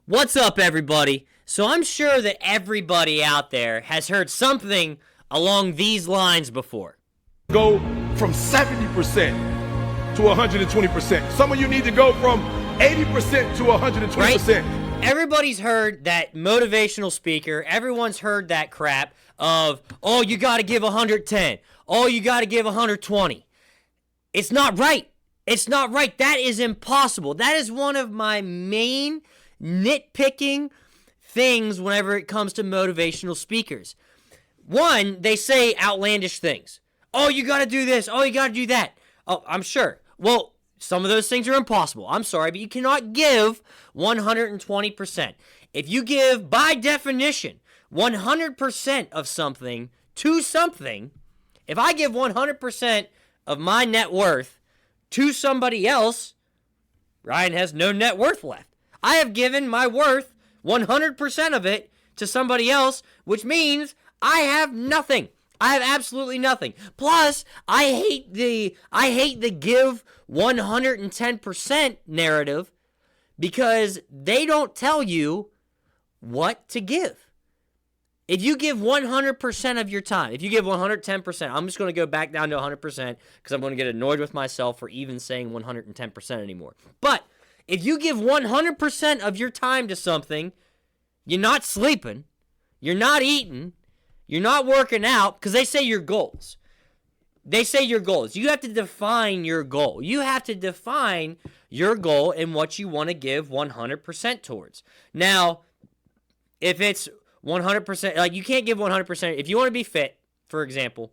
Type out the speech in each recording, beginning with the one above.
What's up, everybody? So I'm sure that everybody out there has heard something along these lines before. Go from 70% to 120%. Some of you need to go from 80% to 120%. Right? Everybody's heard that motivational speaker. Everyone's heard that crap of, oh, you got to give 110. Oh, you got to give 120. It's not right. It's not right. That is impossible. That is one of my main nitpicking things whenever it comes to motivational speakers. One, they say outlandish things. Oh, you got to do this. Oh, you got to do that. Oh, I'm sure. Well, some of those things are impossible. I'm sorry, but you cannot give 120%. If you give, by definition, 100% of something to something, if I give 100% of my net worth to somebody else, Ryan has no net worth left. I have given my worth, 100% of it, to somebody else, which means I have nothing. I have absolutely nothing. Plus, I hate the give 110% narrative because they don't tell you what to give. If you give 100% of your time, if you give 110%, I'm just going to go back down to 100% because I'm going to get annoyed with myself for even saying 110% anymore. But if you give 100% of your time to something, you're not sleeping, you're not eating, you're not working out, because they say your goals. They say your goals. You have to define your goal. You have to define your goal and what you want to give 100% towards. Now, if it's 100%, like you can't give 100%. If you want to be fit, for example,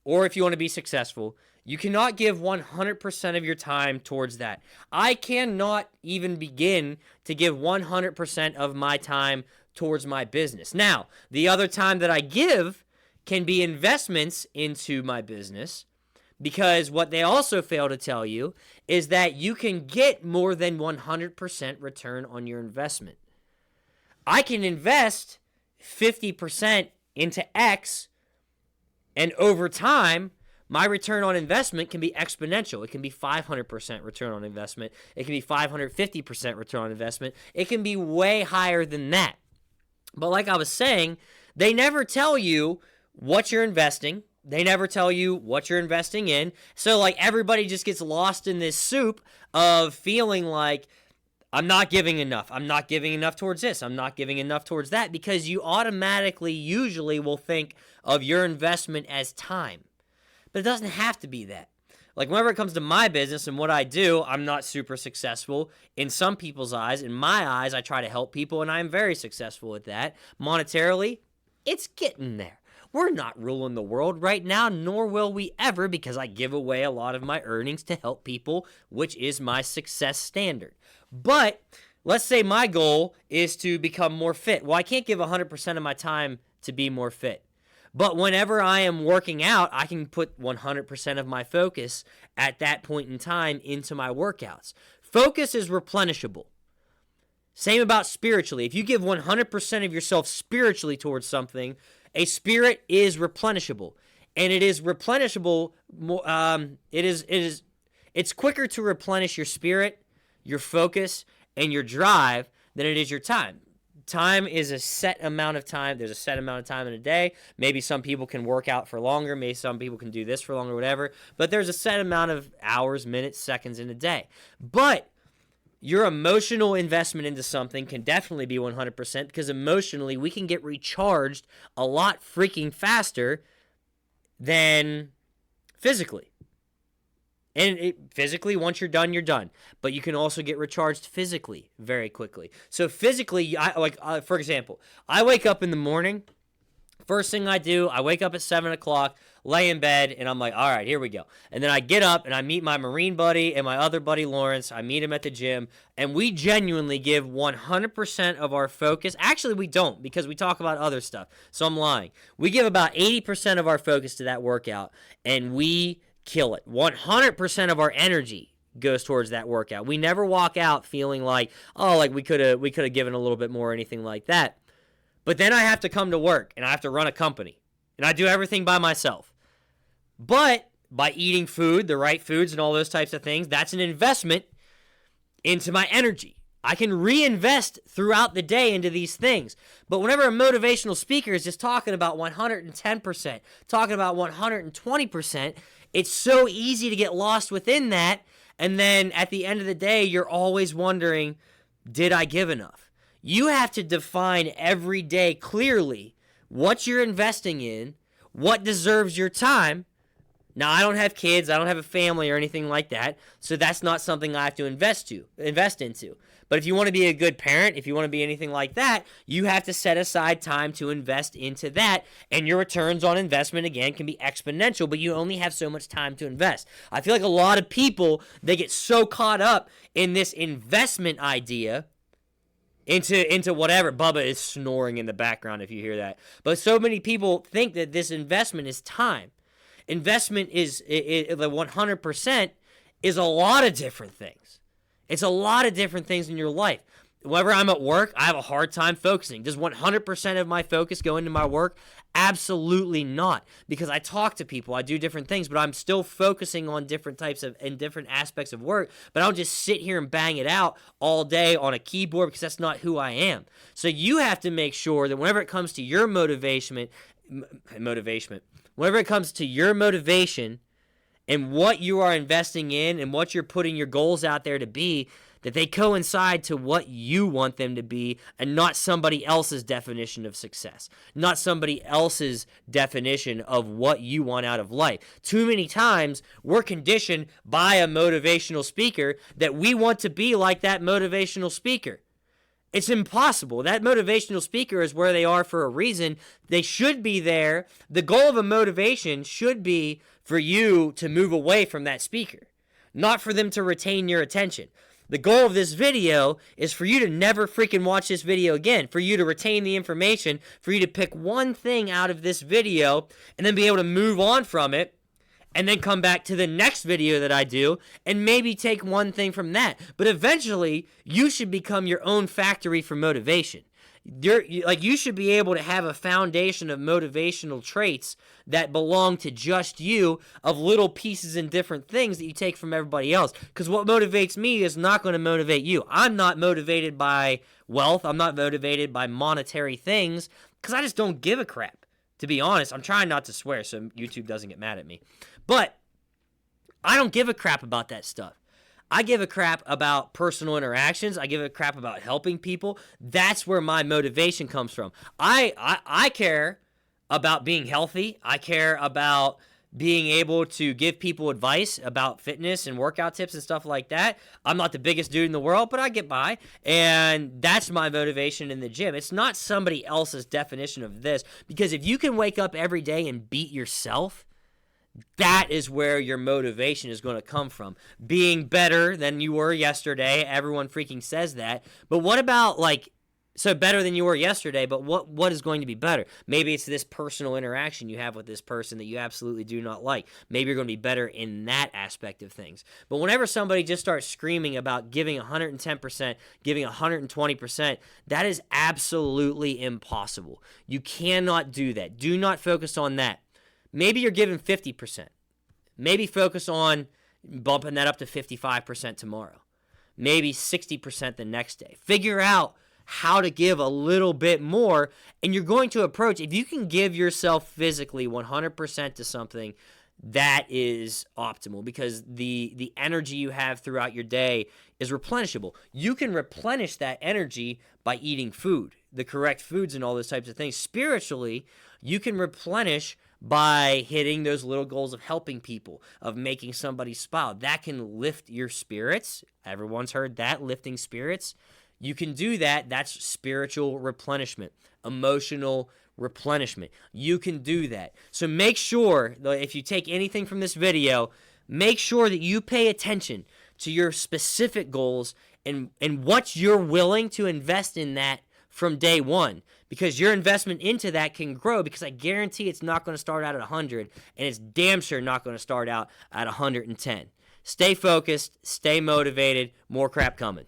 or if you want to be successful, you cannot give 100% of your time towards that. I cannot even begin to give 100% of my time towards my business. Now, the other time that I give can be investments into my business, because what they also fail to tell you is that you can get more than 100% return on your investment. I can invest 50% into X, and over time, my return on investment can be exponential. It can be 500% return on investment. It can be 550% return on investment. It can be way higher than that. But like I was saying, they never tell you what you're investing. They never tell you what you're investing in. So like everybody just gets lost in this soup of feeling like, I'm not giving enough. I'm not giving enough towards this. I'm not giving enough towards that, because you automatically usually will think of your investment as time. But it doesn't have to be that. Like whenever it comes to my business and what I do, I'm not super successful in some people's eyes. In my eyes, I try to help people, and I'm very successful at that. Monetarily, it's getting there. We're not ruling the world right now, nor will we ever, because I give away a lot of my earnings to help people, which is my success standard. But let's say my goal is to become more fit. Well, I can't give 100% of my time to be more fit. But whenever I am working out, I can put 100% of my focus at that point in time into my workouts. Focus is replenishable. Same about spiritually. If you give 100% of yourself spiritually towards something, a spirit is replenishable. And it is replenishable. It's quicker to replenish your spirit, your focus, and your drive than it is your time. Time is a set amount of time. There's a set amount of time in a day. Maybe some people can work out for longer. Maybe some people can do this for longer, whatever. But there's a set amount of hours, minutes, seconds in a day. But your emotional investment into something can definitely be 100%, because emotionally we can get recharged a lot freaking faster than physically. And physically, once you're done, you're done. But you can also get recharged physically very quickly. So physically, for example, I wake up in the morning. First thing I do, I wake up at 7 o'clock, lay in bed, and I'm like, all right, here we go. And then I get up and I meet my Marine buddy and my other buddy, Lawrence. I meet him at the gym, and we genuinely give 100% of our focus. Actually, we don't, because we talk about other stuff. So I'm lying. We give about 80% of our focus to that workout, and we kill it. 100% of our energy goes towards that workout. We never walk out feeling like, oh, like we could have given a little bit more or anything like that. But then I have to come to work, and I have to run a company, and I do everything by myself. But by eating food, the right foods and all those types of things, that's an investment into my energy. I can reinvest throughout the day into these things. But whenever a motivational speaker is just talking about 110%, talking about 120%, it's so easy to get lost within that. And then at the end of the day, you're always wondering, did I give enough? You have to define every day clearly what you're investing in, what deserves your time. Now, I don't have kids, I don't have a family or anything like that, so that's not something I have to invest into. But if you want to be a good parent, if you want to be anything like that, you have to set aside time to invest into that, and your returns on investment, again, can be exponential, but you only have so much time to invest. I feel like a lot of people, they get so caught up in this investment idea into whatever. Bubba is snoring in the background if you hear that. But so many people think that this investment is time. Investment is the 100% is a lot of different things. It's a lot of different things in your life. Whenever I'm at work, I have a hard time focusing. Does 100% of my focus go into my work? Absolutely not, because I talk to people, I do different things, but I'm still focusing on different types of and different aspects of work. But I don't just sit here and bang it out all day on a keyboard, because that's not who I am. So you have to make sure that whenever it comes to your motivation, whenever it comes to your motivation and what you are investing in and what you're putting your goals out there to be, that they coincide to what you want them to be and not somebody else's definition of success, not somebody else's definition of what you want out of life. Too many times we're conditioned by a motivational speaker that we want to be like that motivational speaker. It's impossible. That motivational speaker is where they are for a reason. They should be there. The goal of a motivation should be for you to move away from that speaker, not for them to retain your attention. The goal of this video is for you to never freaking watch this video again, for you to retain the information, for you to pick one thing out of this video and then be able to move on from it, and then come back to the next video that I do and maybe take one thing from that. But eventually, you should become your own factory for motivation. You should be able to have a foundation of motivational traits that belong to just you, of little pieces and different things that you take from everybody else. Because what motivates me is not going to motivate you. I'm not motivated by wealth. I'm not motivated by monetary things, because I just don't give a crap. To be honest, I'm trying not to swear so YouTube doesn't get mad at me. But I don't give a crap about that stuff. I give a crap about personal interactions. I give a crap about helping people. That's where my motivation comes from. I care about being healthy. I care about being able to give people advice about fitness and workout tips and stuff like that. I'm not the biggest dude in the world, but I get by. And that's my motivation in the gym. It's not somebody else's definition of this. Because if you can wake up every day and beat yourself, that is where your motivation is going to come from. Being better than you were yesterday. Everyone freaking says that. But what about, so better than you were yesterday, but what is going to be better? Maybe it's this personal interaction you have with this person that you absolutely do not like. Maybe you're going to be better in that aspect of things. But whenever somebody just starts screaming about giving 110%, giving 120%, that is absolutely impossible. You cannot do that. Do not focus on that. Maybe you're giving 50%. Maybe focus on bumping that up to 55% tomorrow. Maybe 60% the next day. Figure out how to give a little bit more, and you're going to approach, if you can give yourself physically 100% to something, that is optimal, because the energy you have throughout your day is replenishable. You can replenish that energy by eating food, the correct foods and all those types of things. Spiritually, you can replenish by hitting those little goals of helping people, of making somebody smile. That can lift your spirits. Everyone's heard that, lifting spirits. You can do that. That's spiritual replenishment, emotional replenishment. You can do that. So make sure, if you take anything from this video, make sure that you pay attention to your specific goals and what you're willing to invest in that from day one, because your investment into that can grow, because I guarantee it's not going to start out at 100, and it's damn sure not going to start out at 110. Stay focused, stay motivated, more crap coming.